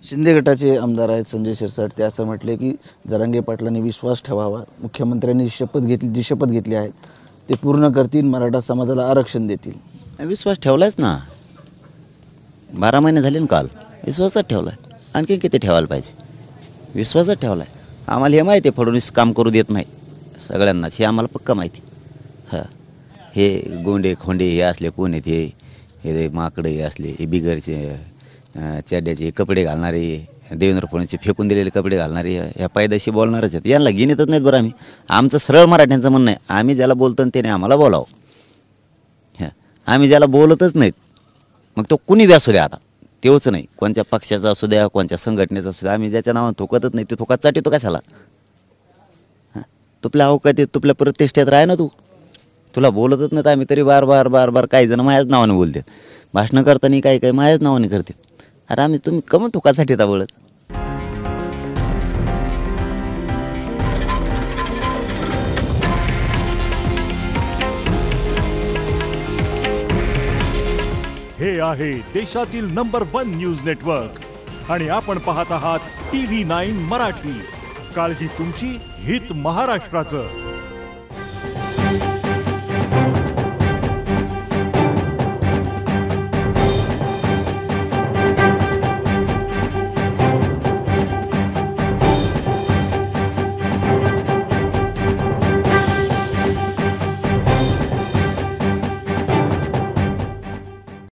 शिंदे गटाचे आमदार आहेत संजय शिरसाट, ते असं म्हटले की जरांगे पाटलांनी विश्वास ठेवावा, मुख्यमंत्र्यांनी जी शपथ घेतली आहे ते पूर्ण करतील, मराठा समाजाला आरक्षण देतील. विश्वास ठेवलायच ना, 12 महिने झाले ना काल, विश्वासात ठेवला आहे. आणखी किती ठेवायला पाहिजे? विश्वासात ठेवला आहे. आम्हाला हे माहिती आहे फडणवीस काम करू देत नाही सगळ्यांनाच, हे आम्हाला पक्का माहिती. हां, हे गोंडे खोंडे हे असले कोण आहेत, हे माकडे हे असले, हे बिगरचे चड्ड्याचे कपडे घालणारे, देवेंद्र फडणवीसचे फेकून दिलेले कपडे घालणारे, ह्या पायदाशी बोलणारच आहेत. यांना घेणेतच नाहीत. बरं, आमचं सरळ मराठ्यांचं म्हणणं आहे, आम्ही ज्याला बोलतो त्याने आम्हाला बोलावं. हां, आम्ही ज्याला बोलतच नाहीत मग तो कुणी बी असू द्या, आता तेवच नाही, कोणत्या पक्षाचा असू द्या, कोणत्या संघटनेचा असू द्या, आम्ही ज्याच्या नावानं थोकतच नाही, ते थोकात चाटितो कशाला? हां, तुपल्या अवकातीत तुपल्या प्रतिष्ठेत राह ना, तुला बोलतच नाही तर आम्ही तरी बार बार बार बार काही जण माझ्याच नावाने बोलतात, भाषणं करताना काही काही माझ्याच नावाने करतात. अरे आम्ही तुम्ही कमन थोकासाठी आता बोलत. हे आहे देशातील नंबर 1 न्यूज नेटवर्क आणि आपण पाहत आहात TV9 मराठी. काळजी तुमची, हित महाराष्ट्राचं.